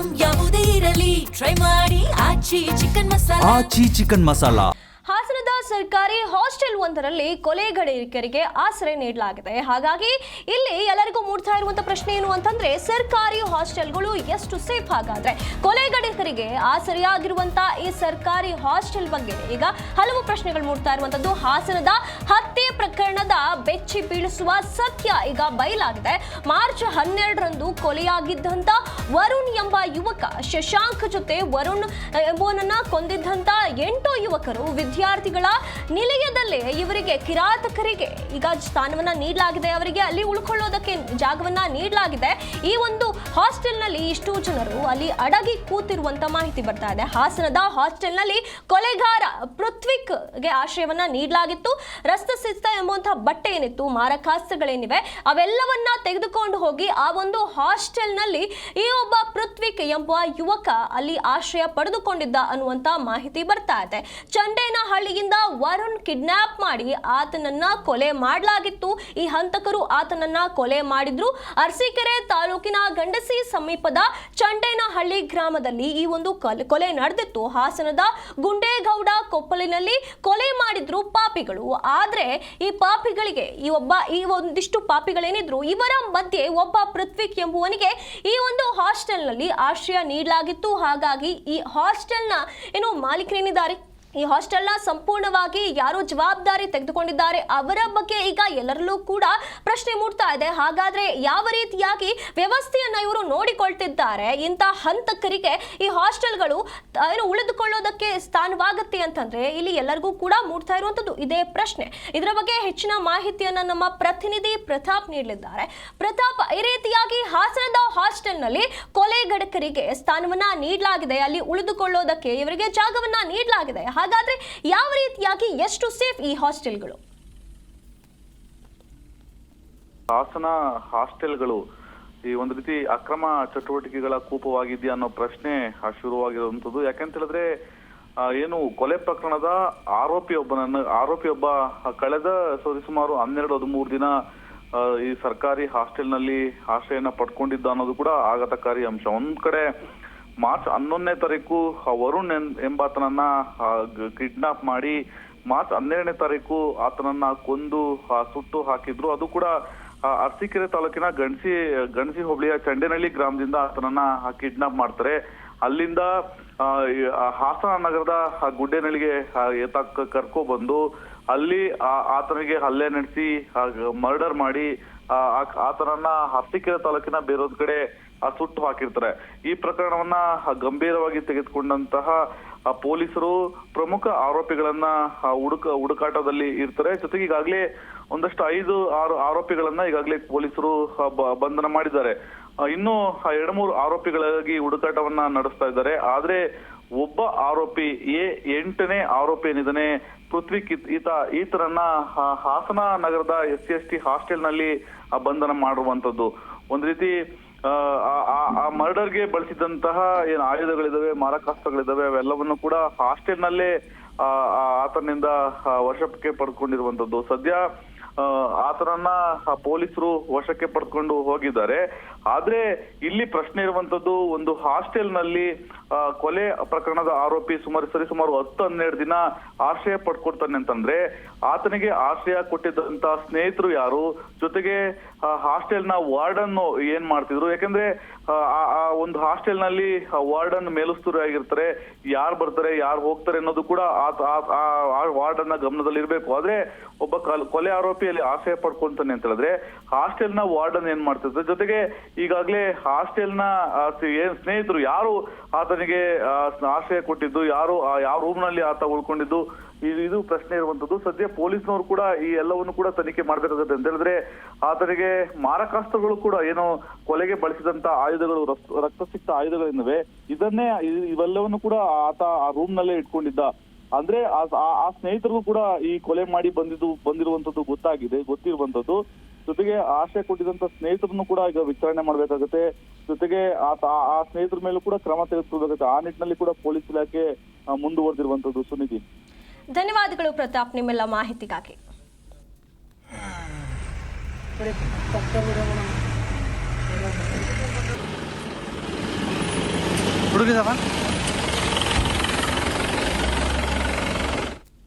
Item ಯಾವುದೇ ಇರಲಿ try ಮಾಡಿ ಆಚಿ ಚಿಕನ್ ಮಸಾಲಾ. ಹಾಸನದ ಸರ್ಕಾರಿ ಹಾಸ್ಟೆಲ್ ಒಂದರಲ್ಲಿ ಕೊಲೆಗಡಕರಿಗೆ ಆಶ್ರಯ ನೀಡಲಾಗಿದೆ. ಹಾಗಾಗಿ ಇಲ್ಲಿ ಎಲ್ಲರಿಗೂ ಮೂಡ್ತಾ ಇರುವಂತ ಪ್ರಶ್ನೆ ಏನು ಅಂತಂದ್ರೆ, ಸರ್ಕಾರಿ ಹಾಸ್ಟೆಲ್ಗಳು ಎಷ್ಟು ಸೇಫ್? ಹಾಗಾದ್ರೆ ಕೊಲೆಗಡಕರಿಗೆ ಆಶ್ರಯಾಗಿರುವಂತ ಈ ಸರ್ಕಾರಿ ಹಾಸ್ಟೆಲ್ ಬಗ್ಗೆ ಈಗ ಹಲವು ಪ್ರಶ್ನೆಗಳು ಮೂಡ್ತಾ ಇರುವಂತದ್ದು. ಹಾಸನದ ಹತ್ಯೆ ಪ್ರಕರಣದ ಬೆಚ್ಚಿ ಬೀಳಿಸುವ ಸತ್ಯ ಈಗ ಬಯಲಾಗಿದೆ. ಮಾರ್ಚ್ 12ರಂದು ಕೊಲೆಯಾಗಿದ್ದಂತ ವರುಣ್ ಎಂಬ ಯುವಕ ಶಶಾಂಕ್ ಜೊತೆ ವರುಣ್ ಎಂಬುವನನ್ನ ಕೊಂದಿದ್ದಂತ 8 ಯುವಕರು ವಿದ್ಯಾರ್ಥಿಗಳ ನಿಲಯದಲ್ಲೇ ಇವರಿಗೆ ಕಿರಾತಕರಿಗೆ ಈಗ ಸ್ಥಾನವನ್ನ ನೀಡಲಾಗಿದೆ. ಅವರಿಗೆ ಅಲ್ಲಿ ಉಳ್ಕೊಳ್ಳೋದಕ್ಕೆ ಜಾಗವನ್ನ ನೀಡಲಾಗಿದೆ. ಈ ಒಂದು ಹಾಸ್ಟೆಲ್ನಲ್ಲಿ ಇಷ್ಟು ಜನರು ಅಲ್ಲಿ ಅಡಗಿ ಕೂತಿರುವಂತ ಮಾಹಿತಿ ಬರ್ತಾ ಇದೆ. ಹಾಸನದ ಹಾಸ್ಟೆಲ್ನಲ್ಲಿ ಕೊಲೆಗಾರ ಪೃಥ್ವಿಕ್ಗೆ ಆಶ್ರಯವನ್ನ ನೀಡಲಾಗಿತ್ತು. ರಕ್ತಸಿಕ್ತ ಎಂಬುವಂತಹ ಬಟ್ಟೆ ಏನಿತ್ತು, ಮಾರಕಾಸ್ತ್ರಗಳೇನಿವೆ ಅವೆಲ್ಲವನ್ನ ತೆಗೆದುಕೊಂಡು ಹೋಗಿ ಆ ಒಂದು ಹಾಸ್ಟೆಲ್ನಲ್ಲಿ ಈ ಒಬ್ಬ ಪೃಥ್ವಿಕ್ ಎಂಬ ಯುವಕ ಅಲ್ಲಿ ಆಶ್ರಯ ಪಡೆದುಕೊಂಡಿದ್ದ ಅನ್ನುವಂತ ಮಾಹಿತಿ ಬರ್ತಾ ಇದೆ. ಚಂಡೇನಹಳ್ಳಿಯಿಂದ ವರುಣ್ ಕಿಡ್ನಾಪ್ ಮಾಡಿ ಆತನನ್ನ ಕೊಲೆ ಮಾಡಲಾಗಿತ್ತು. ಈ ಹಂತಕರು ಆತನನ್ನ ಕೊಲೆ ಮಾಡಿದ್ರು. ಅರಸೀಕೆರೆ ತಾಲೂಕಿನ ಗಂಡಸಿ ಸಮೀಪದ ಚಂಡೇನಹಳ್ಳಿ ಗ್ರಾಮದಲ್ಲಿ ಈ ಒಂದು ಕೊಲೆ ನಡೆದಿತ್ತು. ಹಾಸನದ ಗುಂಡೇಗೌಡ ಕೊಪ್ಪಲಿನಲ್ಲಿ ಕೊಲೆ ಮಾಡಿದ್ರು ಪಾಪಿಗಳು. ಆದ್ರೆ ಈ ಪಾಪಿಗಳಿಗೆ ಈ ಒಂದಿಷ್ಟು ಪಾಪಿಗಳೇನಿದ್ರು ಇವರ ಮಧ್ಯೆ ಒಬ್ಬ ಪೃಥ್ವಿಕ್ ಎಂಬುವನಿಗೆ ಈ ಒಂದು ಹಾಸ್ಟೆಲ್ನಲ್ಲಿ ಆಶ್ರಯ ನೀಡಲಾಗಿತ್ತು. ಹಾಗಾಗಿ ಈ ಹಾಸ್ಟೆಲ್ನ ಮಾಲೀಕರೇನಿದ್ದಾರೆ, ಈ ಹಾಸ್ಟೆಲ್ನ ಸಂಪೂರ್ಣವಾಗಿ ಯಾರು ಜವಾಬ್ದಾರಿ ತೆಗೆದುಕೊಂಡಿದ್ದಾರೆ ಅವರ ಬಗ್ಗೆ ಈಗ ಎಲ್ಲರಲ್ಲೂ ಕೂಡ ಪ್ರಶ್ನೆ ಮೂಡ್ತಾ ಇದೆ. ಹಾಗಾದ್ರೆ ಯಾವ ರೀತಿಯಾಗಿ ವ್ಯವಸ್ಥೆಯನ್ನ ಇವರು ನೋಡಿಕೊಳ್ತಿದ್ದಾರೆ? ಇಂಥ ಹಂತಕರಿಗೆ ಈ ಹಾಸ್ಟೆಲ್ಗಳು ಉಳಿದುಕೊಳ್ಳೋದಕ್ಕೆ ಸ್ಥಾನವಾಗುತ್ತೆ ಅಂತಂದ್ರೆ ಇಲ್ಲಿ ಎಲ್ಲರಿಗೂ ಕೂಡ ಮೂಡ್ತಾ ಇರುವಂತದ್ದು ಇದೇ ಪ್ರಶ್ನೆ. ಇದರ ಬಗ್ಗೆ ಹೆಚ್ಚಿನ ಮಾಹಿತಿಯನ್ನ ನಮ್ಮ ಪ್ರತಿನಿಧಿ ಪ್ರತಾಪ್ ನೀಡಲಿದ್ದಾರೆ. ಪ್ರತಾಪ್, ಈ ರೀತಿಯಾಗಿ ಹಾಸನದ ಹಾಸ್ಟೆಲ್ನಲ್ಲಿ ಕೊಲೆಗಡಕರಿಗೆ ಸ್ಥಾನವನ್ನ ನೀಡಲಾಗಿದೆ, ಅಲ್ಲಿ ಉಳಿದುಕೊಳ್ಳೋದಕ್ಕೆ ಇವರಿಗೆ ಜಾಗವನ್ನ ನೀಡಲಾಗಿದೆ. ಹಾಗಾದ್ರೆ ಯಾವ ರೀತಿಯಾಗಿ ಎಷ್ಟು ಸೇಫ್ ಈ ಹಾಸ್ಟೆಲ್ಗಳು? ಹಾಸನ ಹಾಸ್ಟೆಲ್ಗಳು ಈ ಒಂದು ರೀತಿ ಅಕ್ರಮ ಚಟುವಟಿಕೆಗಳ ಕೂಪವಾಗಿದೆಯಾ ಅನ್ನೋ ಪ್ರಶ್ನೆ ಶುರುವಾಗಿರುವಂತದ್ದು. ಯಾಕಂತ ಹೇಳಿದ್ರೆ ಏನು ಕೊಲೆ ಪ್ರಕರಣದ ಆರೋಪಿ ಒಬ್ಬ ಕಳೆದ ಸುಮಾರು 12-13 ದಿನ ಈ ಸರ್ಕಾರಿ ಹಾಸ್ಟೆಲ್ನಲ್ಲಿ ಆಶ್ರಯನ ಪಡ್ಕೊಂಡಿದ್ದ ಅನ್ನೋದು ಕೂಡ ಆಘಾತಕಾರಿ ಅಂಶ. ಒಂದ್ ಕಡೆ ಮಾರ್ಚ್ 11ನೇ ತಾರೀಕು ವರುಣ್ ಎಂಬಾತನನ್ನ ಕಿಡ್ನಾಪ್ ಮಾಡಿ ಮಾರ್ಚ್ 12ನೇ ತಾರೀಕು ಆತನನ್ನ ಕೊಂದು ಸುಟ್ಟು ಹಾಕಿದ್ರು. ಅದು ಕೂಡ ಅರಸೀಕೆರೆ ತಾಲೂಕಿನ ಗಣಸಿ ಹೋಬಳಿಯ ಚಂಡೇನಹಳ್ಳಿ ಗ್ರಾಮದಿಂದ ಆತನನ್ನ ಕಿಡ್ನಾಪ್ ಮಾಡ್ತಾರೆ. ಅಲ್ಲಿಂದ ಹಾಸನ ನಗರದ ಗುಡ್ಡೇನಹಳ್ಳಿಗೆ ಕರ್ಕೊ ಬಂದು ಅಲ್ಲಿ ಆತನಿಗೆ ಹಲ್ಲೆ ನಡೆಸಿ ಮರ್ಡರ್ ಮಾಡಿ ಆತನನ್ನ ಅರಸೀಕೆರೆ ತಾಲೂಕಿನ ಬೇರೊಂದ್ ಕಡೆ ಸುಟ್ಟು ಹಾಕಿರ್ತಾರೆ. ಈ ಪ್ರಕರಣವನ್ನ ಗಂಭೀರವಾಗಿ ತೆಗೆದುಕೊಂಡಂತಹ ಪೊಲೀಸರು ಪ್ರಮುಖ ಆರೋಪಿಗಳನ್ನ ಹುಡುಕಾಟದಲ್ಲಿ ಇರ್ತಾರೆ. ಜೊತೆಗೆ ಈಗಾಗಲೇ ಒಂದಷ್ಟು 5-6 ಆರೋಪಿಗಳನ್ನ ಈಗಾಗಲೇ ಪೊಲೀಸರು ಬಂಧನ ಮಾಡಿದ್ದಾರೆ. ಇನ್ನು 2-3 ಆರೋಪಿಗಳಾಗಿ ಹುಡುಕಾಟವನ್ನ ನಡೆಸ್ತಾ ಇದ್ದಾರೆ. ಆದ್ರೆ ಒಬ್ಬ ಆರೋಪಿ 8ನೇ ಆರೋಪಿ ಏನಿದ್ದಾನೆ ಪೃಥ್ವಿಕ್, ಈತನನ್ನ ಹಾಸನ ನಗರದ SC/ST ಹಾಸ್ಟೆಲ್ನಲ್ಲಿ ಬಂಧನ ಮಾಡಿರುವಂತದ್ದು. ಒಂದ್ ರೀತಿ ಆ ಮರ್ಡರ್ಗೆ ಬಳಸಿದಂತಹ ಏನು ಆಯುಧಗಳಿದಾವೆ, ಮಾರಕಾಸ್ತ್ರಗಳಿದಾವೆ, ಅವೆಲ್ಲವನ್ನು ಕೂಡ ಹಾಸ್ಟೆಲ್ನಲ್ಲೇ ಆತನಿಂದ ವಶಕ್ಕೆ ಪಡ್ಕೊಂಡಿರುವಂತದ್ದು. ಸದ್ಯ ಆತನನ್ನ ಪೊಲೀಸರು ವಶಕ್ಕೆ ಪಡ್ಕೊಂಡು ಹೋಗಿದ್ದಾರೆ. ಆದ್ರೆ ಇಲ್ಲಿ ಪ್ರಶ್ನೆ ಇರುವಂತದ್ದು, ಒಂದು ಹಾಸ್ಟೆಲ್ನಲ್ಲಿ ಕೊಲೆ ಪ್ರಕರಣದ ಆರೋಪಿ ಸುಮಾರು 10-12 ದಿನ ಆಶ್ರಯ ಪಡ್ಕೊಡ್ತಾನೆ ಅಂತಂದ್ರೆ ಆತನಿಗೆ ಆಶ್ರಯ ಕೊಟ್ಟಿದ್ದಂತ ಸ್ನೇಹಿತರು ಯಾರು, ಜೊತೆಗೆ ಹಾಸ್ಟೆಲ್ನ ವಾರ್ಡನ್ ಏನ್ ಮಾಡ್ತಿದ್ರು? ಯಾಕಂದ್ರೆ ಆ ಒಂದು ಹಾಸ್ಟೆಲ್ನಲ್ಲಿ ವಾರ್ಡನ್ ಮೇಲುಸ್ತುರಿ ಆಗಿರ್ತಾರೆ. ಯಾರು ಬರ್ತಾರೆ ಯಾರು ಹೋಗ್ತಾರೆ ಅನ್ನೋದು ಕೂಡ ಆ ವಾರ್ಡನ್ನ ಗಮನದಲ್ಲಿ ಇರ್ಬೇಕು. ಆದ್ರೆ ಒಬ್ಬ ಕೊಲೆ ಆರೋಪಿಯಲ್ಲಿ ಆಶ್ರಯ ಪಡ್ಕೊಂತಾನೆ ಅಂತ ಹೇಳಿದ್ರೆ ಹಾಸ್ಟೆಲ್ನ ವಾರ್ಡನ್ ಏನ್ ಮಾಡ್ತಿರ್ತಾರೆ? ಜೊತೆಗೆ ಈಗಾಗಲೇ ಹಾಸ್ಟೆಲ್ನ ಏನ್ ಸ್ನೇಹಿತರು ಯಾರು ಆತನಿಗೆ ಆಶ್ರಯ ಕೊಟ್ಟಿದ್ದು, ಯಾವ ರೂಮ್ ನಲ್ಲಿ ಆತ ಉಳ್ಕೊಂಡಿದ್ದು, ಇದು ಪ್ರಶ್ನೆ ಇರುವಂತದ್ದು. ಸದ್ಯ ಪೊಲೀಸ್ನವರು ಕೂಡ ಈ ಎಲ್ಲವನ್ನು ಕೂಡ ತನಿಖೆ ಮಾಡ್ಬೇಕಾಗುತ್ತೆ. ಅಂತ ಹೇಳಿದ್ರೆ ಆತನಿಗೆ ಮಾರಕಾಸ್ತ್ರಗಳು ಕೂಡ ಏನು ಕೊಲೆಗೆ ಬಳಸಿದಂತ ಆಯುಧಗಳು, ರಕ್ತಸಿಕ್ತ ಆಯುಧಗಳೇನಿವೆ ಇವೆಲ್ಲವನ್ನು ಕೂಡ ಆತ ಆ ರೂಮ್ ನಲ್ಲೇ ಇಟ್ಕೊಂಡಿದ್ದ. ಅಂದ್ರೆ ಆ ಸ್ನೇಹಿತರಿಗೂ ಕೂಡ ಈ ಕೊಲೆ ಮಾಡಿ ಬಂದಿರುವಂತದ್ದು ಗೊತ್ತಿರುವಂತದ್ದು. ಜೊತೆಗೆ ಆಶ್ರಯ ಕೊಟ್ಟಿದ್ದಂತ ಸ್ನೇಹಿತರನ್ನು ಕೂಡ ಈಗ ವಿಚಾರಣೆ ಮಾಡ್ಬೇಕಾಗುತ್ತೆ. ಜೊತೆಗೆ ಆ ಸ್ನೇಹಿತರ ಮೇಲೂ ಕೂಡ ಕ್ರಮ ತೆಗೆದುಕೊಳ್ಬೇಕಾಗುತ್ತೆ. ಆ ನಿಟ್ಟಿನಲ್ಲಿ ಕೂಡ ಪೊಲೀಸ್ ಇಲಾಖೆ ಮುಂದುವರೆದಿರುವಂತದ್ದು. ಸುನಿಧಿ, ಧನ್ಯವಾದಗಳು ಪ್ರತಾಪ್ ನಿಮ್ಮೆಲ್ಲ ಮಾಹಿತಿಗಾಗಿ. ಹುಡುಗಿದವ